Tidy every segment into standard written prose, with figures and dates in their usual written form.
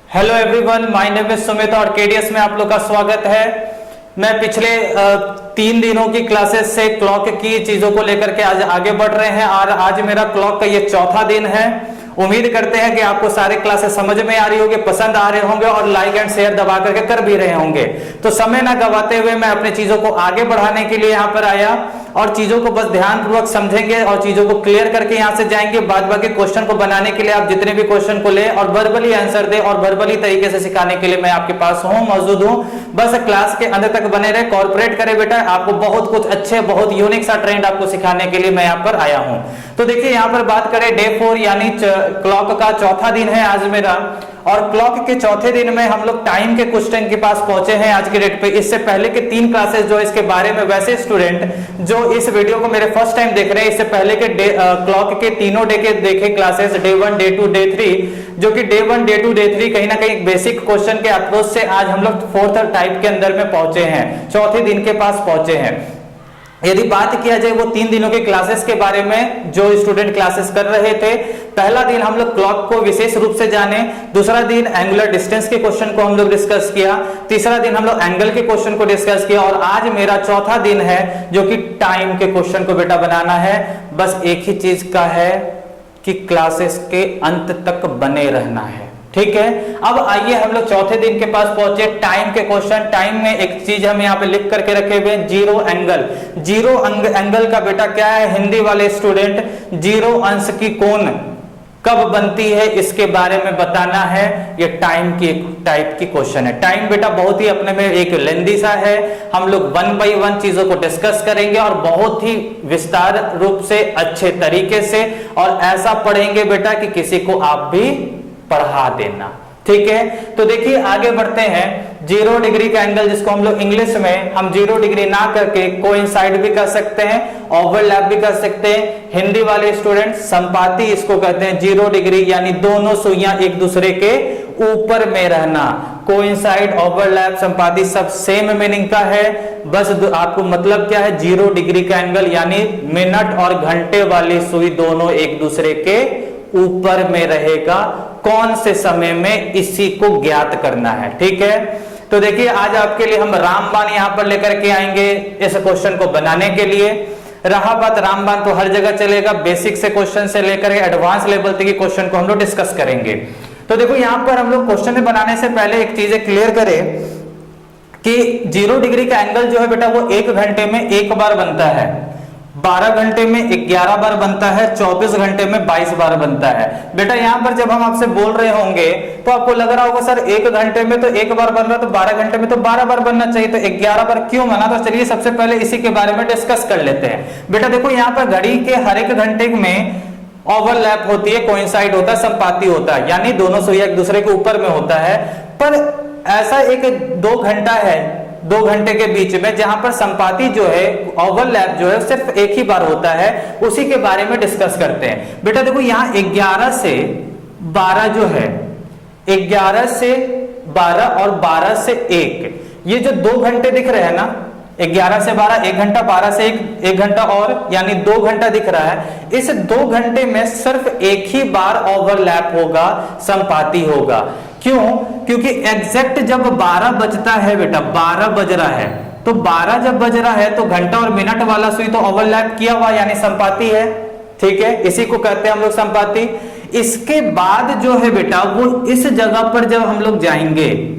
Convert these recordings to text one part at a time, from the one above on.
Hello everyone, my name is Sumit और KDS में आप लोग का स्वागत है। मैं पिछले 3 दिनों की क्लासेस से क्लॉक की चीजों को लेकर के आज आगे बढ़ रहे हैं और आज मेरा क्लॉक का ये चौथा दिन है। उम्मीद करते हैं कि आपको सारे क्लासेस समझ में आ रही होगी, पसंद आ रहे होंगे और लाइक एंड शेयर दबा करके कर भी रहे होंगे। तो समय ना गवाते हुए मैं अपने चीजों को आगे बढ़ाने के लिए यहाँ पर आया और चीजों को बस ध्यानपूर्वक समझेंगे और चीजों को क्लियर करके यहाँ से जाएंगे। बाद बाकी क्वेश्चन को बनाने के लिए आप जितने भी क्वेश्चन को ले और वर्बली आंसर दे और वर्बली तरीके से सिखाने के लिए मैं आपके पास हूँ, मौजूद हूँ। बस क्लास के अंदर तक बने रहे, कॉर्पोरेट करे बेटा। आपको बहुत कुछ अच्छे, बहुत यूनिक सा ट्रेंड आपको सिखाने के लिए मैं यहाँ पर आया हूँ। तो देखिए यहाँ पर बात करें डे 4 यानी क्लॉक का चौथा दिन है आज मेरा, और क्लॉक के चौथे दिन में हम लोग टाइम के क्वेश्चन के पास पहुंचे हैं आज के डेट पे। इससे पहले के 3 क्लासेस जो इसके बारे में, वैसे स्टूडेंट जो इस वीडियो को मेरे फर्स्ट टाइम देख रहे हैं, इससे पहले के क्लॉक के तीनों डे के देखे क्लासेस, डे 1, डे 2, डे 3, जो कि डे 1, डे 2, डे 3 कहीं ना कहीं बेसिक क्वेश्चन के अप्रोच से आज हम लोग 4th टाइप के अंदर में पहुंचे हैं, चौथे दिन के पास पहुंचे हैं। यदि बात किया जाए वो 3 दिनों के क्लासेस के बारे में जो स्टूडेंट क्लासेस कर रहे थे, पहला दिन हम लोग क्लॉक को विशेष रूप से जाने, दूसरा दिन एंगुलर डिस्टेंस के क्वेश्चन को हम लोग डिस्कस किया, तीसरा दिन हम लोग एंगल के क्वेश्चन को डिस्कस किया और आज मेरा चौथा दिन है जो कि टाइम के क्वेश्चन को बेटा बनाना है। बस एक ही चीज का है कि क्लासेस के अंत तक बने रहना है, ठीक है। अब आइए हम लोग चौथे दिन के पास पहुंचे, टाइम के क्वेश्चन। टाइम में एक चीज हम यहाँ पे लिख करके रखे हुए, जीरो एंगल। जीरो एंगल का बेटा क्या है, हिंदी वाले स्टूडेंट, जीरो अंश की कोण कब बनती है इसके बारे में बताना है। ये टाइम की एक टाइप की क्वेश्चन है। टाइम बेटा बहुत ही अपने में एक लेंदी सा है, हम लोग 1 बाय 1 चीजों को डिस्कस करेंगे और बहुत ही विस्तार रूप से, अच्छे तरीके से, और ऐसा पढ़ेंगे बेटा कि किसी को आप भी पढ़ा देना, ठीक है। तो देखिए आगे बढ़ते हैं। 0 डिग्री का एंगल, जिसको हम लोग इंग्लिश में हम 0 डिग्री ना करके कोइंसाइड भी कर सकते हैं, ओवरलैप भी कर सकते हैं। हिंदी वाले स्टूडेंट संपाती इसको कहते हैं 0 डिग्री, यानी दोनों सुइयां एक दूसरे के ऊपर में रहना। कोइंसाइड, ओवरलैप, संपाती सब सेम मीनिंग का है। बस आपको मतलब क्या है, 0 डिग्री का एंगल यानी मिनट और घंटे वाली सुई दोनों एक दूसरे के ऊपर में रहेगा। कौन से समय में, इसी को ज्ञात करना है, ठीक है। तो देखिए आज आपके लिए हम रामबाण यहां पर लेकर के आएंगे इस क्वेश्चन को बनाने के लिए। रहा बात, रामबाण तो हर जगह चलेगा, बेसिक से क्वेश्चन से लेकर एडवांस लेवल तक के क्वेश्चन को हम लोग डिस्कस करेंगे। तो देखो यहां पर हम लोग क्वेश्चन बनाने से पहले एक चीज क्लियर करें कि 0 डिग्री का एंगल जो है बेटा वो 1 घंटे में 1 बार बनता है, 12 घंटे में 11 बार बनता है, 24 घंटे में 22 बार बनता है। बेटा यहां पर जब हम आपसे बोल रहे होंगे तो आपको लग रहा होगा सर 1 घंटे में तो 1 बार बन रहा है, तो 12 घंटे में तो 12 बार बनना चाहिए, तो 11 बार क्यों बना। तो चलिए सबसे पहले इसी के बारे में डिस्कस कर लेते हैं। बेटा देखो यहाँ पर घड़ी के हर एक घंटे में ओवरलैप होती है, कोइंसाइड होता है, संपाती होता है, यानी दोनों सुइयां एक दूसरे के ऊपर में होता है। पर ऐसा एक 2 घंटा है, 2 घंटे के बीच में जहां पर संपाती जो है, ओवरलैप जो है, सिर्फ एक ही बार होता है, उसी के बारे में डिस्कस करते हैं। बेटा देखो यहाँ 11 से 12 जो है, 11 से 12 और 12 से 1, ये जो 2 घंटे दिख रहे हैं ना, 11 से 12 1 घंटा, 12 से 1 घंटा और, यानी 2 घंटा दिख रहा है। इस 2 घंटे में सिर्फ एक ही बार ओवरलैप होगा, संपाती होगा। क्यों? क्योंकि एग्जैक्ट जब 12 बजता है बेटा, 12 बज रहा है, तो 12 जब बज रहा है तो घंटा और मिनट वाला सुई तो ओवरलैप किया हुआ, यानी संपाती है, ठीक है। इसी को कहते हैं हम लोग संपाती। इसके बाद जो है बेटा वो इस जगह पर जब हम लोग जाएंगे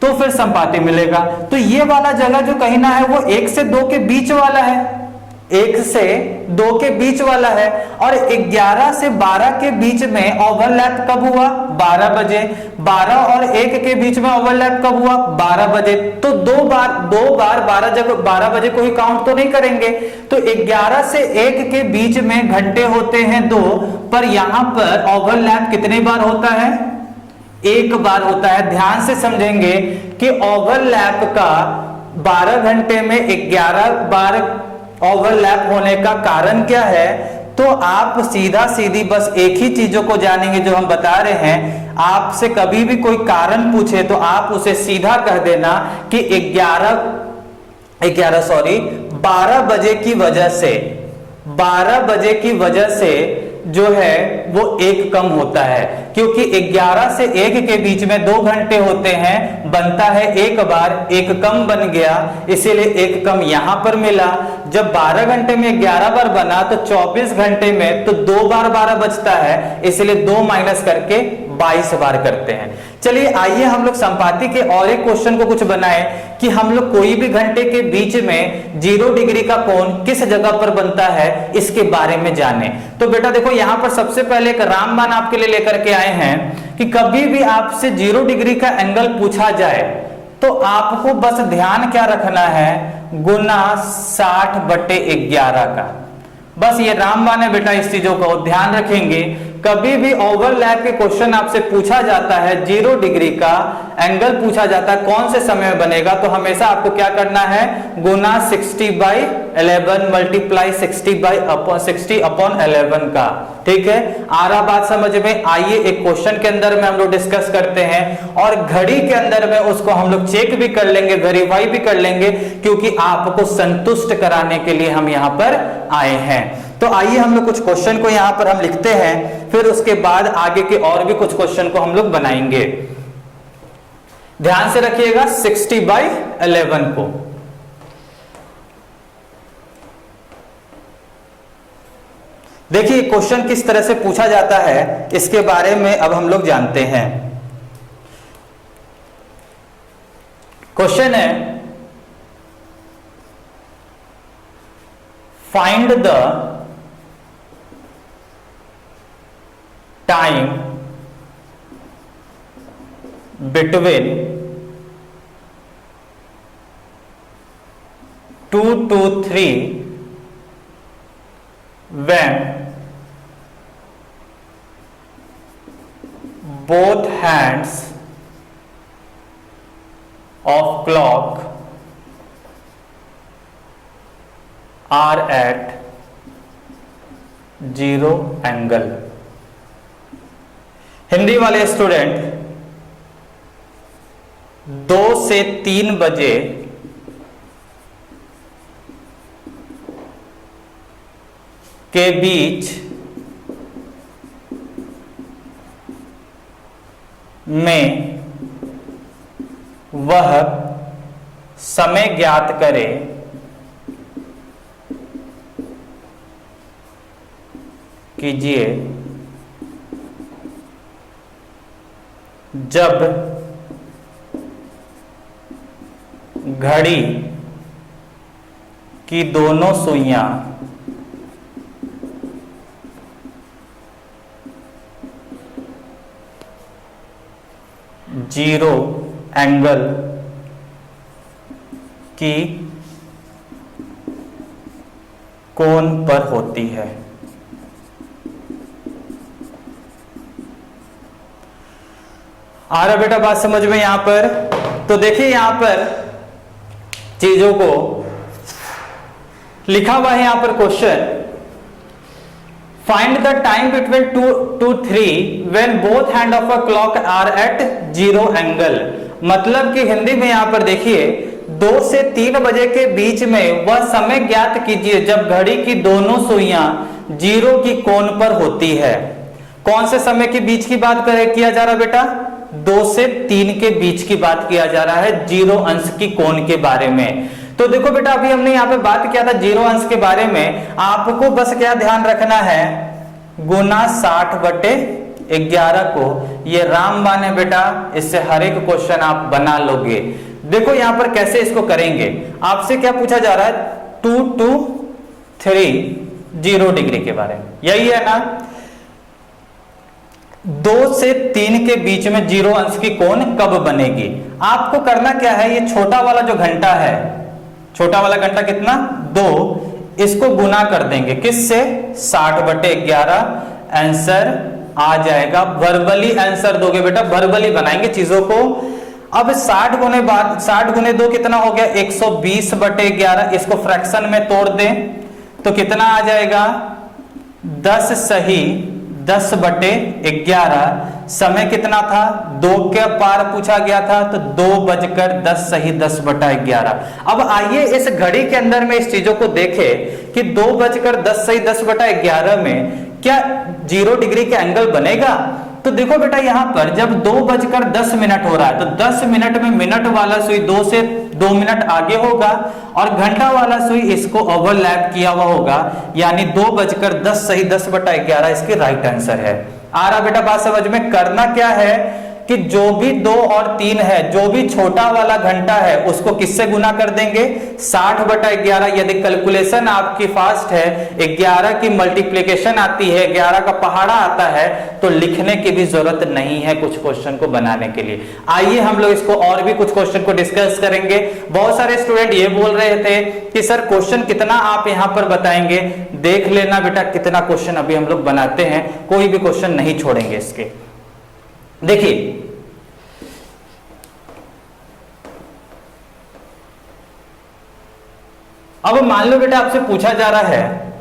तो फिर संपाती मिलेगा। तो ये वाला जगह जो कहना है वो 1 से 2 के बीच वाला है, 1 से 2 के बीच वाला है, और 11 से 12 के बीच में ओवरलैप कब हुआ, 12 बजे। 12 और 1 के बीच में ओवरलैप कब हुआ, 12 बजे। तो 2 बार 12 बजे को ही काउंट तो नहीं करेंगे। तो 11 से 1 के बीच में घंटे होते हैं 2, पर यहां पर ओवरलैप कितने बार होता है, 1 बार होता है। ध्यान से समझेंगे कि ओवरलैप का 12 घंटे में 11 बार ओवरलैप होने का कारण क्या है, तो आप सीधा सीधी बस एक ही चीजों को जानेंगे जो हम बता रहे हैं। आपसे कभी भी कोई कारण पूछे तो आप उसे सीधा कह देना कि 12 बजे की वजह से जो है वो 1 कम होता है, क्योंकि 11 से 1 के बीच में 2 घंटे होते हैं, बनता है 1 बार, 1 कम बन गया, इसीलिए 1 कम यहां पर मिला। जब 12 घंटे में 11 बार बना तो 24 घंटे में तो 2 बार 12 बचता है, इसलिए 2 माइनस करके 22 बार करते हैं। चलिए आइए हम लोग संपाति के और एक क्वेश्चन को कुछ बनाए कि हम लोग कोई भी घंटे के बीच में 0 डिग्री का कोण किस जगह पर बनता है इसके बारे में जाने। तो बेटा देखो यहां पर सबसे पहले एक रामबाण आपके लिए लेकर के आए हैं कि कभी भी आपसे 0 डिग्री का एंगल पूछा जाए तो आपको बस ध्यान क्या रखना है, गुना 60/11 का। बस ये रामबाण है बेटा, इस चीजों को ध्यान रखेंगे। कभी भी ओवरलैप के क्वेश्चन आपसे पूछा जाता है, 0 डिग्री का एंगल पूछा जाता है कौन से समय में बनेगा, तो हमेशा आपको क्या करना है, गुना 60/11 मल्टीप्लाई 60/11 का। ठीक है, आ रहा बात समझ में? आइए एक क्वेश्चन के अंदर में हम लोग डिस्कस करते हैं और घड़ी के अंदर में उसको हम लोग चेक भी कर लेंगे, वेरीफाई भी कर लेंगे, क्योंकि आपको संतुष्ट कराने के लिए हम यहां पर आए हैं। तो आइए हम लोग कुछ क्वेश्चन को यहां पर हम लिखते हैं, फिर उसके बाद आगे के और भी कुछ क्वेश्चन को हम लोग बनाएंगे। ध्यान से रखिएगा 60/11 को। देखिए क्वेश्चन किस तरह से पूछा जाता है इसके बारे में अब हम लोग जानते हैं। क्वेश्चन है, find the time between 2 to 3 when both hands of clock are at 0 angle। Hindi वाले स्टूडेंट 2 से 3 बजे के बीच में वह समय ज्ञात करे कीजिए जब घड़ी की दोनों सुइयां जीरो एंगल की कोण पर होती है। आ रहा बेटा बात समझ में यहां पर? तो देखिए यहां पर चीजों को लिखा हुआ है यहां पर question, find the time between 2 to 3 when both hand of a clock are at 0 angle. मतलब कि हिंदी में यहां पर देखिए 2 से 3 बजे के बीच में वह समय ज्ञात कीजिए जब घड़ी की दोनों सुइयां 0 की कोण पर होती है। कौन से समय के बीच की बात किया जा रहा बेटा? 2 से 3 के बीच की बात किया जा रहा है 0 अंश की कोण के बारे में। तो देखो बेटा अभी हमने यहाँ पे बात किया था 0 अंश के बारे में, आपको बस क्या ध्यान रखना है, गुना 60/11 को। ये रामबाण है बेटा, इससे हर एक क्वेश्चन आप बना लोगे। देखो यहाँ पर कैसे इसको करेंगे, आपसे क्या पूछा जा रहा है, 2 to 3 0 डिग्री के बारे में, यही है ना। 2 से 3 के बीच में 0 अंश की कोण कब बनेगी? आपको करना क्या है, ये छोटा वाला जो घंटा है, छोटा वाला घंटा कितना 2, इसको गुना कर देंगे किससे, 60/11। आंसर आ जाएगा। वर्बली आंसर दोगे बेटा, वर्बली बनाएंगे चीजों को। अब 60 गुने 2 कितना हो गया, 120/11। इसको फ्रैक्शन में तोड़ दें तो कितना आ जाएगा, 10 सही 10/11। समय कितना था, 2 के पार पूछा गया था, तो 2:10 सही 10/11। अब आइए इस घड़ी के अंदर में इस चीजों को देखें कि 2:10 सही 10/11 में क्या 0 डिग्री का एंगल बनेगा? तो देखो बेटा यहां पर जब 2:10 हो रहा है तो 10 मिनट में मिनट वाला सुई 2 से 2 मिनट आगे होगा और घंटा वाला सुई इसको ओवरलैप किया हुआ होगा, यानी 2:10 सही 10/11 इसके राइट आंसर है। आ रहा बेटा बात समझ में? करना क्या है कि जो भी 2 और 3 है, जो भी छोटा वाला घंटा है उसको किससे गुना कर देंगे? 60/11। यदि कैलकुलेशन आपकी फास्ट है, 11 की मल्टीप्लिकेशन आती है, 11 का पहाड़ा आता है, तो लिखने की भी जरूरत नहीं है कुछ क्वेश्चन को बनाने के लिए। आइए हम लोग इसको और भी कुछ क्वेश्चन को डिस्कस करेंगे। बहुत सारे स्टूडेंट ये बोल रहे थे कि सर क्वेश्चन कितना आप यहां पर बताएंगे। देख लेना बेटा कितना क्वेश्चन अभी हम लोग बनाते हैं, कोई भी क्वेश्चन नहीं छोड़ेंगे इसके। देखिए अब मान लो बेटा आपसे पूछा जा रहा है,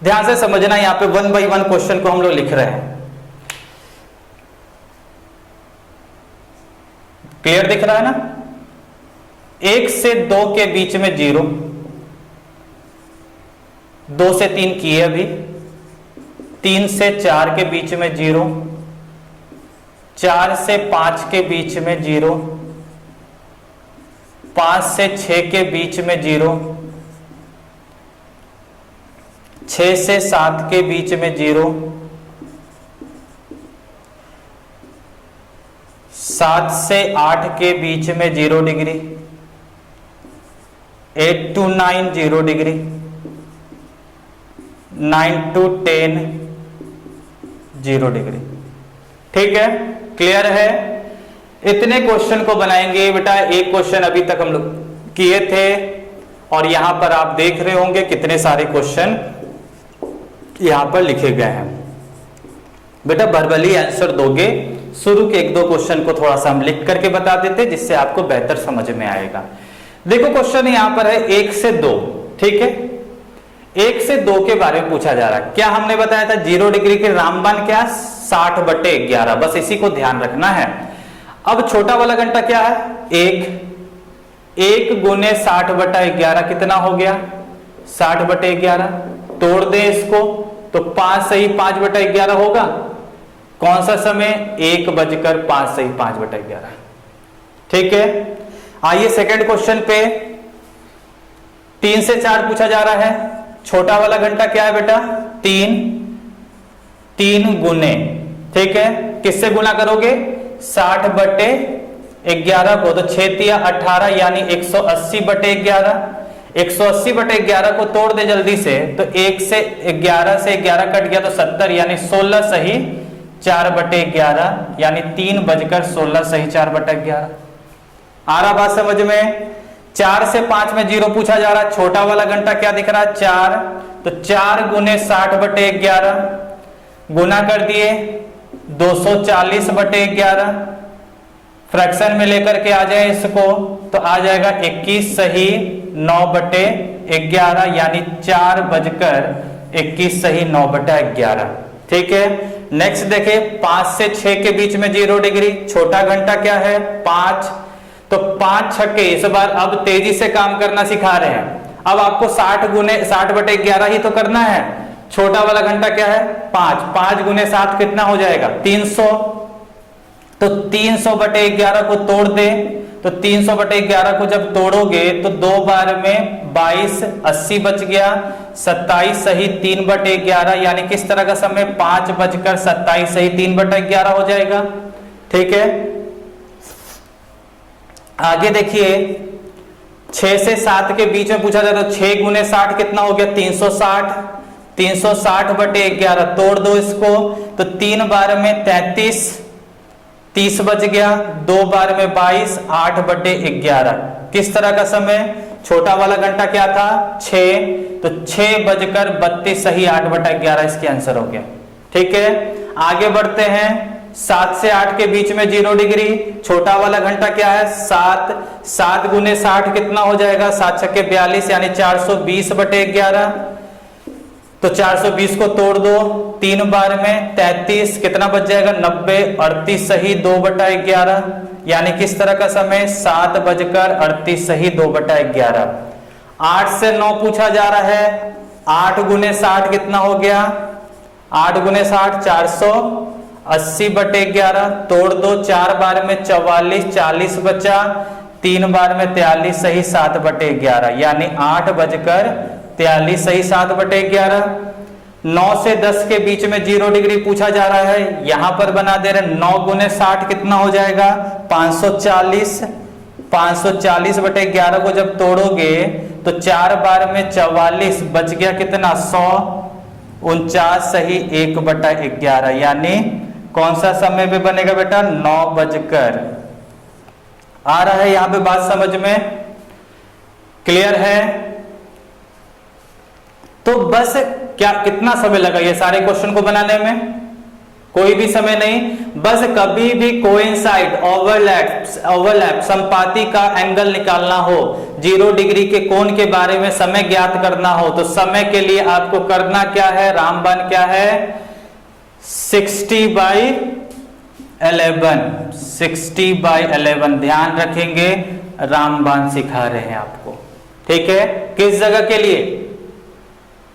ध्यान से समझना, यहां पे 1 बाय 1 क्वेश्चन को हम लोग लिख रहे हैं। क्लियर दिख रहा है ना? 1 से 2 के बीच में 0, 2 से 3 किए अभी, 3 से 4 के बीच में 0, 4 से 5 के बीच में 0, 5 से 6 के बीच में 0, 6 से 7 के बीच में 0, 7 से 8 के बीच में 0 degree, 8 to 9 0 degree, 9 to 10 0 degree. ठीक है, क्लियर है? इतने क्वेश्चन को बनाएंगे बेटा। एक क्वेश्चन अभी तक हम लोग किए थे और यहां पर आप देख रहे होंगे कितने सारे क्वेश्चन यहां पर लिखे गए हैं। बेटा वर्बली आंसर दोगे, शुरू के 1-2 क्वेश्चन को थोड़ा सा हम लिख करके बता देते जिससे आपको बेहतर समझ में आएगा। देखो क्वेश्चन यहां पर है 1 से 2, ठीक है? 1 से 2 के बारे में पूछा जा रहा है। क्या हमने बताया था 0 डिग्री के रामबाण क्या? 60/11। बस इसी को ध्यान रखना है। अब छोटा वाला घंटा क्या है? 1 गुने 60/11 कितना हो गया? 60/11। तोड़ दे इसको तो 5 सही 5/11 होगा। कौन सा समय? 1:05 सही 5/11। ठीक है, आइए सेकंड क्वेश्चन पे 3 से 4 पूछा जा रहा है। छोटा वाला घंटा क्या है बेटा? 3 गुने, ठीक है, किससे गुना करोगे? 60/11 को, तो 6 × 18 यानी 180/11। 180/11 को तोड़ दे जल्दी से, तो 1 से 11 कट गया तो 70 यानी 16 सही 4/11 यानी 3:16 सही 4/11। आ रहा बात समझ में? 4 से 5 में 0 पूछा जा रहा है। छोटा वाला घंटा क्या दिख रहा है? 4, तो 4 गुने 60/11 गुना कर दिए 240/11। फ्रैक्शन में लेकर के आ जाए इसको तो आ जाएगा 21 सही 9/11 यानी 4:21 सही 9/11। ठीक है, नेक्स्ट देखिए 5 से 6 के बीच में 0 डिग्री। छोटा घंटा क्या है? 5, तो 5 छक्के। इस बार अब तेजी से काम करना सिखा रहे हैं। अब आपको 60/11 ही तो करना है। छोटा वाला घंटा क्या है? 5 गुने 7 कितना हो जाएगा? 300। तो 300/11 को तोड़ दे, तो 300/11 को जब तोड़ोगे तो 2 बार में 22, 80 बच गया, 27 सही 3/11 यानी किस तरह का समय? 5:27 सही 3/11 हो जाएगा। ठीक है, आगे देखिए 6 से 7 के बीच में पूछा जाता है। 6 गुने 60 कितना हो गया? 360। 360/11 तोड़ दो इसको, तो 3 बार में 33, 30 बच गया, 2 बार में 22, 8/11 किस तरह का समय? छोटा वाला घंटा क्या था? 6, तो 6:32 सही 8/11 इसके आंसर हो गया। ठीक है, आगे बढ़ते हैं 7 से 8 के बीच में 0 डिग्री। छोटा वाला घंटा क्या है? 7 गुने 60 कितना हो जाएगा? 7 छक्के 42 यानी 420/11। तो 420 को तोड़ दो, 3 बार में 33 कितना बच जाएगा? 90, 38 सही 2/11 यानी किस तरह का समय? 7:38 सही 2/11। 8 से 9 पूछा जा रहा है। 8 गुने 60 कितना हो गया? 8 गुने 60 480/11, तोड़ दो 4 बार में 44, 40 बचा, 3 बार में 43 सही 7/11, यानी 8:43 सही 7/11। 9 से 10 के बीच में 0 डिग्री पूछा जा रहा है, यहां पर बना दे रहे 9 गुने 60 कितना हो जाएगा 540, 540/11 को जब तोड़ोगे तो 4 बार में 44 बच गया कितना 100, 49 सही 1/11, यानी कौन सा समय पे बनेगा बेटा 9 बजकर। आ रहा है यहां पे बात समझ में, क्लियर है? तो बस क्या कितना समय लगा ये सारे क्वेश्चन को बनाने में? कोई भी समय नहीं, बस कभी भी कोइंसाइड, ओवरलैप संपाती का एंगल निकालना हो, 0 डिग्री के कोण के बारे में समय ज्ञात करना हो, तो समय के लिए आपको करना क्या है, रामबाण क्या है 60/11, 60/11 ध्यान रखेंगे, रामबाण सिखा रहे हैं आपको, ठीक है? किस जगह के लिए?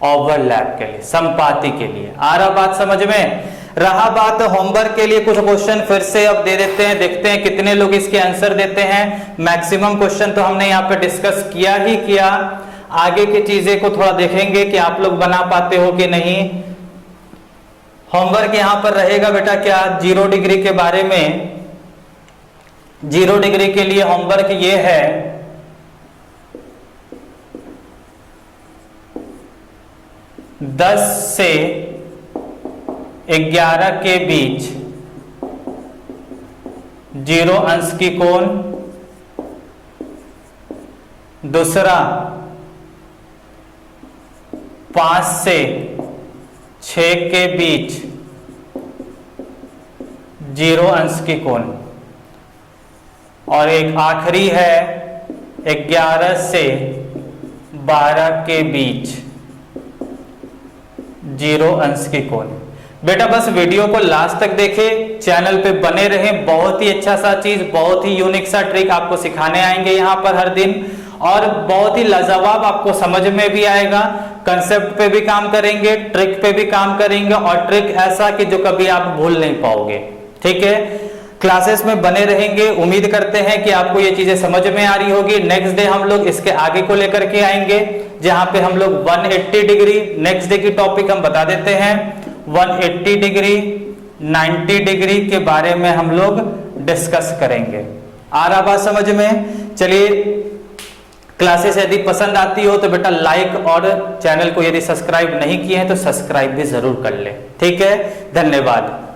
ओवरलैप के लिए, संपाती के लिए। आ रहा बात समझ में? रहा बात होमवर्क के लिए, कुछ क्वेश्चन फिर से अब दे देते हैं, देखते हैं कितने लोग इसके आंसर देते हैं। मैक्सिमम क्वेश्चन तो हमने यहाँ पे डिस्कस किया ही किया, आगे की चीजें को थोड़ा देखेंगे कि आप लोग बना पाते हो कि नहीं। होमवर्क यहां पर रहेगा बेटा क्या 0 डिग्री के बारे में। 0 डिग्री के लिए होमवर्क ये है 10 से 11 के बीच 0 अंश की कोण, दूसरा 5 से 6 के बीच 0 अंश की कोण, और एक आखिरी है 11 से 12 के बीच 0 अंश की कोण। बेटा बस वीडियो को लास्ट तक देखें, चैनल पे बने रहें, बहुत ही अच्छा सा चीज, बहुत ही यूनिक सा ट्रिक आपको सिखाने आएंगे यहाँ पर हर दिन, और बहुत ही लाजवाब आपको समझ में भी आएगा। कंसेप्ट पे भी काम करेंगे, ट्रिक पे भी काम करेंगे, और ट्रिक ऐसा कि जो कभी आप भूल नहीं पाओगे, ठीक है? क्लासेस में बने रहेंगे, उम्मीद करते हैं कि आपको ये चीजें समझ में आ रही होगी। नेक्स्ट डे हम लोग इसके आगे को लेकर के आएंगे, जहां पे हम लोग 180 डिग्री, नेक्स्ट डे की टॉपिक हम बता देते हैं, 180 डिग्री 90 डिग्री के बारे में हम लोग डिस्कस करेंगे। आ रहा बात समझ में? चलिए, क्लासेस यदि पसंद आती हो तो बेटा लाइक, और चैनल को यदि सब्सक्राइब नहीं किए हैं तो सब्सक्राइब भी जरूर कर ले, ठीक है? धन्यवाद।